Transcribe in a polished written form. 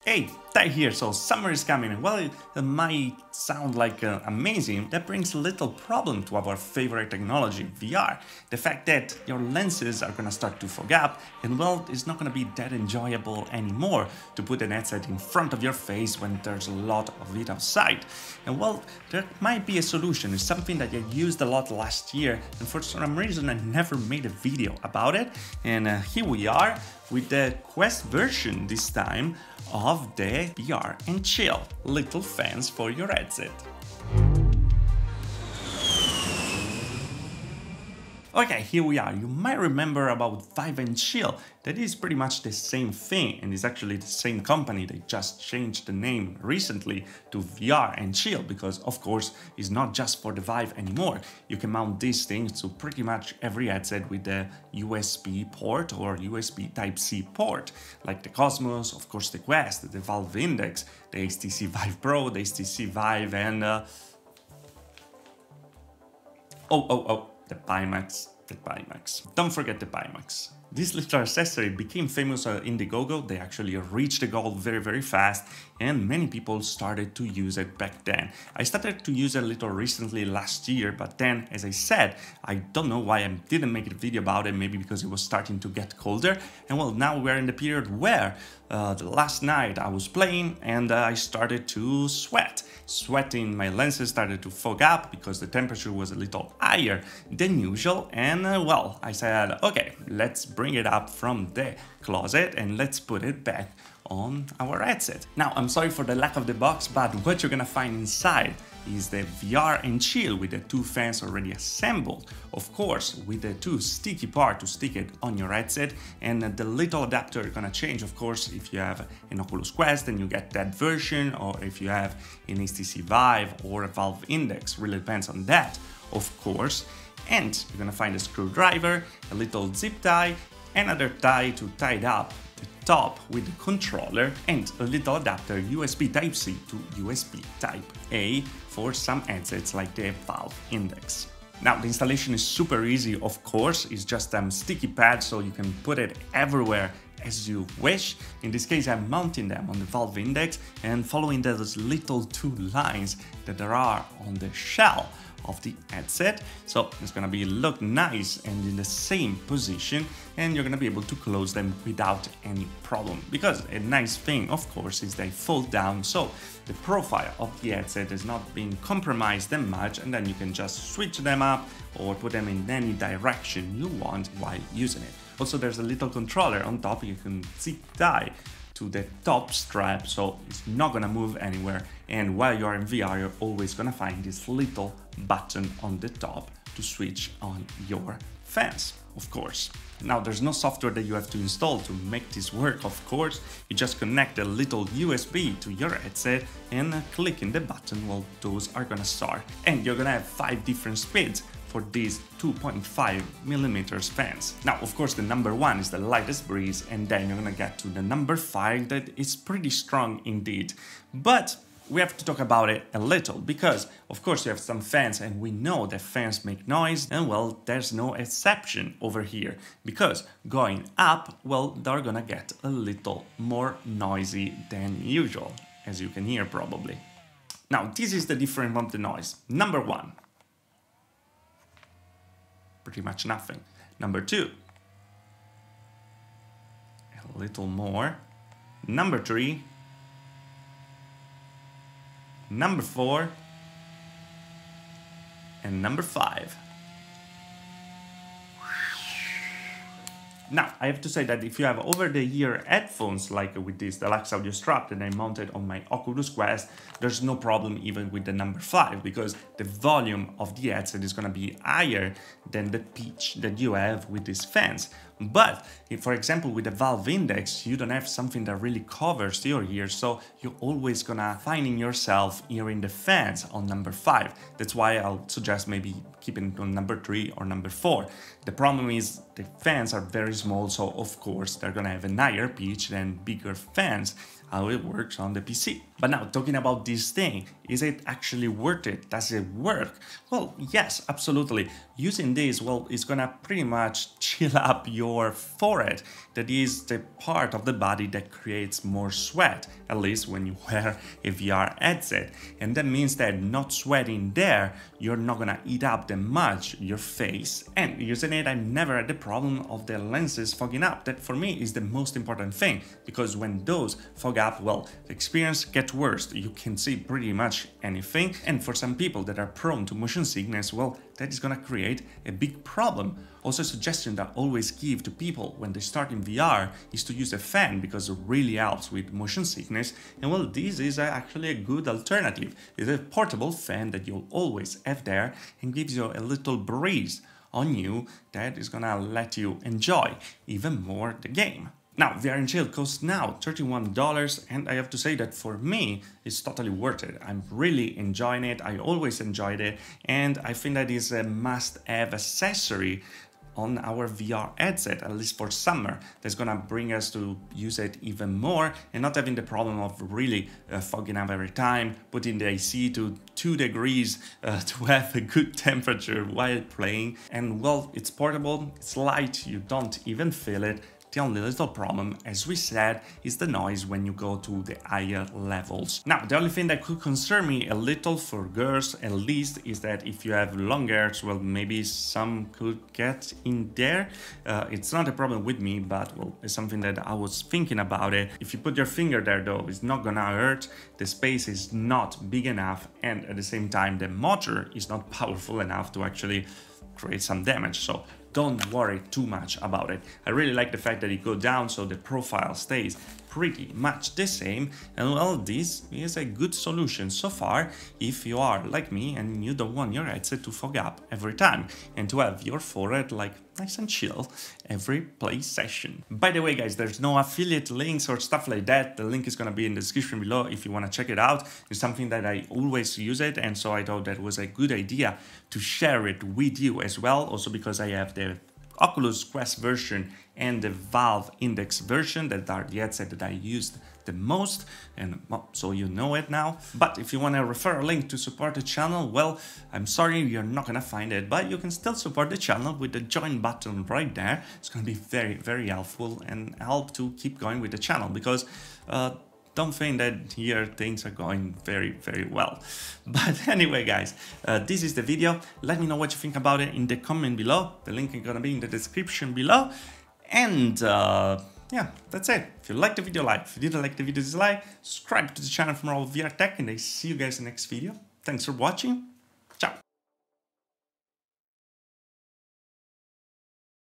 Hey, Ty here, so summer is coming and while it might sound like amazing, that brings a little problem to our favorite technology, VR. The fact that your lenses are gonna start to fog up and well, it's not gonna be that enjoyable anymore to put an headset in front of your face when there's a lot of it outside. And well, there might be a solution. It's something that I used a lot last year and for some reason I never made a video about it. And here we are with the Quest version this time of the VR and Chill little fans for your headset. Okay, here we are. You might remember about Vive and Chill. That is pretty much the same thing and it's actually the same company. They just changed the name recently to VR and Chill because of course it's not just for the Vive anymore. You can mount these things to pretty much every headset with the USB port or USB Type-C port, like the Cosmos, of course the Quest, the Valve Index, the HTC Vive Pro, the HTC Vive and the Pimax. Don't forget the Pimax. This little accessory became famous on Indiegogo. They actually reached the goal very fast and many people started to use it back then. I started to use it a little recently last year, but then as I said, I don't know why I didn't make a video about it, maybe because it was starting to get colder. And well, now we're in the period where the last night I was playing and I started to sweat. Sweating, my lenses started to fog up because the temperature was a little higher than usual and well, I said, okay, let's bring it up from the closet and let's put it back on our headset. Now, I'm sorry for the lack of the box, but what you're gonna find inside is the VR and Chill with the two fans already assembled, of course with the two sticky part to stick it on your headset, and the little adapter is gonna change, of course, if you have an Oculus Quest and you get that version, or if you have an HTC Vive or a Valve Index, really depends on that, of course. And you're gonna find a screwdriver, a little zip tie, another tie to tie it up the top with the controller, and a little adapter USB Type-C to USB Type-A for some headsets like the Valve Index. Now, the installation is super easy, of course. It's just a sticky pad so you can put it everywhere as you wish. In this case, I'm mounting them on the Valve Index and following those little two lines that there are on the shell of the headset, so it's gonna be look nice and in the same position, and you're gonna be able to close them without any problem, because a nice thing of course is they fold down, so the profile of the headset is not being compromised that much, and then you can just switch them up or put them in any direction you want while using it. Also, there's a little controller on top you can zip tie to the top strap, so it's not gonna move anywhere, and while you're in VR you're always gonna find this little button on the top to switch on your fans, of course. Now, there's no software that you have to install to make this work, of course. You just connect a little USB to your headset and clicking the button, well, those are gonna start. And you're gonna have 5 different speeds for these 2.5mm fans. Now, of course, the number 1 is the lightest breeze, and then you're gonna get to the number 5 that is pretty strong indeed. But we have to talk about it a little, because of course you have some fans and we know that fans make noise, and well, there's no exception over here, because going up, well, they're gonna get a little more noisy than usual, as you can hear probably. Now, this is the difference from the noise. Number 1, pretty much nothing. Number 2, a little more. Number 3, number 4, and number 5. Now, I have to say that if you have over-the-ear headphones like with this deluxe audio strap that I mounted on my Oculus Quest, there's no problem even with the number 5, because the volume of the headset is gonna be higher than the pitch that you have with these fans. But if, for example, with the Valve Index, you don't have something that really covers your ears, so you're always gonna finding yourself hearing the fans on number 5. That's why I'll suggest maybe keeping it on number 3 or number 4. The problem is the fans are very small, so of course they're gonna have a higher pitch than bigger fans. how it works on the PC. But now, talking about this thing, is it actually worth it? Does it work? Well, yes, absolutely. Using this, well, it's gonna pretty much chill up your forehead. That is the part of the body that creates more sweat, at least when you wear a VR headset. And that means that not sweating there, you're not gonna eat up that much your face. And using it, I never had the problem of the lenses fogging up. That for me is the most important thing, because when those fog up, well, the experience gets worse. You can see pretty much anything. And for some people that are prone to motion sickness, well, that is gonna create a big problem. Also, a suggestion that I always give to people when they start in VR is to use a fan, because it really helps with motion sickness. And well, this is actually a good alternative. It's a portable fan that you'll always have there and gives you a little breeze on you that is gonna let you enjoy even more the game. Now, VR in Chill costs now $31, and I have to say that for me, it's totally worth it. I'm really enjoying it. I always enjoyed it, and I think that is a must-have accessory on our VR headset, at least for summer. That's gonna bring us to use it even more and not having the problem of really fogging up every time, putting the AC to 2 degrees to have a good temperature while playing. And well, it's portable, it's light, you don't even feel it. The only little problem, as we said, is the noise when you go to the higher levels. Now, the only thing that could concern me a little, for girls at least, is that if you have long hairs, well, maybe some could get in there. It's not a problem with me, but well, it's something that I was thinking about it. If you put your finger there though, it's not gonna hurt, the space is not big enough, and at the same time, the motor is not powerful enough to actually create some damage. So don't worry too much about it. I really like the fact that it goes down so the profile stays pretty much the same, and well, this is a good solution so far if you are like me and you don't want your headset to fog up every time and to have your forehead like nice and chill every play session. By the way guys, there's no affiliate links or stuff like that. The link is gonna be in the description below if you want to check it out. It's something that I always use it, and so I thought that was a good idea to share it with you as well, also because I have the Oculus Quest version and the Valve Index version that are the headset that I used the most, and well, so you know it now. But if you want to refer a link to support the channel, well, I'm sorry you're not gonna find it, but you can still support the channel with the join button right there. It's gonna be very, very helpful and help to keep going with the channel, because don't think that here things are going very, very well. But anyway, guys, this is the video. Let me know what you think about it in the comment below. The link is gonna be in the description below. And yeah, that's it. If you liked the video, like. If you didn't like the video, dislike. Subscribe to the channel for more VR tech, and I see you guys in the next video. Thanks for watching.